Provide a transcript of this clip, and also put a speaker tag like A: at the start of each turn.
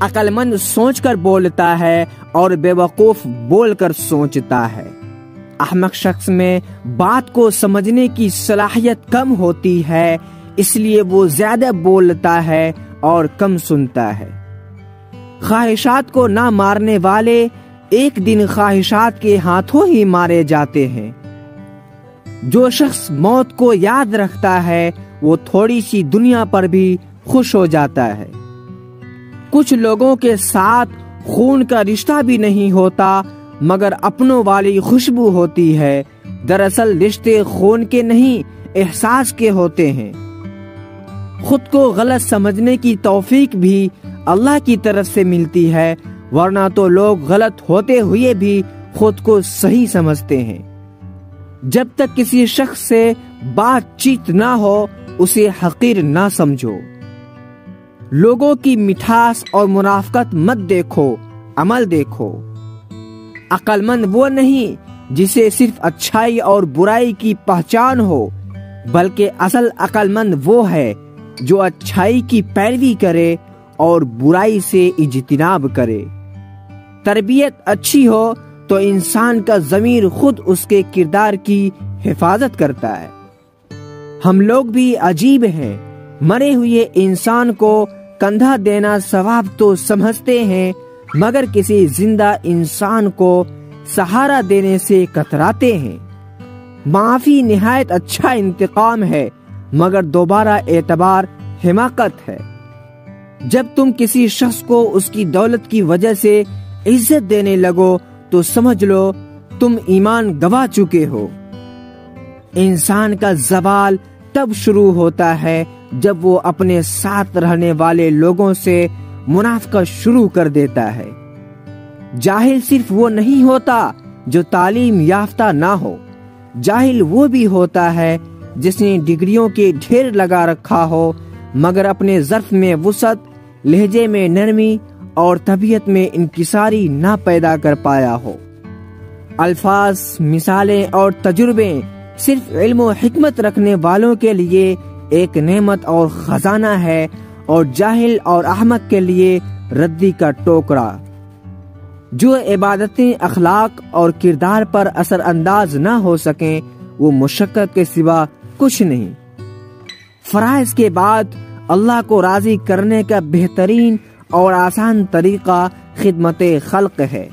A: عقل مند سوچ کر بولتا ہے اور بے وقوف بول کر سوچتا ہے۔ احمق شخص میں بات کو سمجھنے کی صلاحیت کم ہوتی ہے، اس لیے وہ زیادہ بولتا ہے اور کم سنتا ہے۔ خواہشات کو نہ مارنے والے ایک دن خواہشات کے ہاتھوں ہی مارے جاتے ہیں۔ جو شخص موت کو یاد رکھتا ہے وہ تھوڑی سی دنیا پر بھی خوش ہو جاتا ہے۔ کچھ لوگوں کے ساتھ خون کا رشتہ بھی نہیں ہوتا مگر اپنوں والی خوشبو ہوتی ہے۔ دراصل رشتے خون کے نہیں احساس کے ہوتے ہیں۔ خود کو غلط سمجھنے کی توفیق بھی اللہ کی طرف سے ملتی ہے، ورنہ تو لوگ غلط ہوتے ہوئے بھی خود کو صحیح سمجھتے ہیں۔ جب تک کسی شخص سے بات چیت نہ ہو اسے حقیر نہ سمجھو۔ لوگوں کی مٹھاس اور منافقت مت دیکھو، عمل دیکھو۔ عقل مند وہ نہیں جسے صرف اچھائی اور برائی کی پہچان ہو، بلکہ اصل عقل مند وہ ہے جو اچھائی کی پیروی کرے اور برائی سے اجتناب کرے۔ تربیت اچھی ہو تو انسان کا ضمیر خود اس کے کردار کی حفاظت کرتا ہے۔ ہم لوگ بھی عجیب ہیں، مرے ہوئے انسان کو کندھا دینا ثواب تو سمجھتے ہیں مگر کسی زندہ انسان کو سہارا دینے سے کتراتے ہیں۔ معافی نہایت اچھا انتقام ہے مگر دوبارہ اعتبار حماقت ہے۔ جب تم کسی شخص کو اس کی دولت کی وجہ سے عزت دینے لگو تو سمجھ لو تم ایمان گوا چکے ہو۔ انسان کا زوال تب شروع ہوتا ہے جب وہ اپنے ساتھ رہنے والے لوگوں سے منافقت شروع کر دیتا ہے۔ جاہل صرف وہ نہیں ہوتا جو تعلیم یافتہ نہ ہو، جاہل وہ بھی ہوتا ہے جس نے ڈگریوں کے ڈھیر لگا رکھا ہو مگر اپنے ظرف میں وسعت، لہجے میں نرمی اور طبیعت میں انکساری نہ پیدا کر پایا ہو۔ الفاظ، مثالیں اور تجربے صرف علم و حکمت رکھنے والوں کے لیے ایک نعمت اور خزانہ ہے اور جاہل اور احمق کے لیے ردی کا ٹوکرا۔ جو عبادتیں اخلاق اور کردار پر اثر انداز نہ ہو سکیں وہ مشقت کے سوا کچھ نہیں۔ فرائض کے بعد اللہ کو راضی کرنے کا بہترین اور آسان طریقہ خدمت خلق ہے۔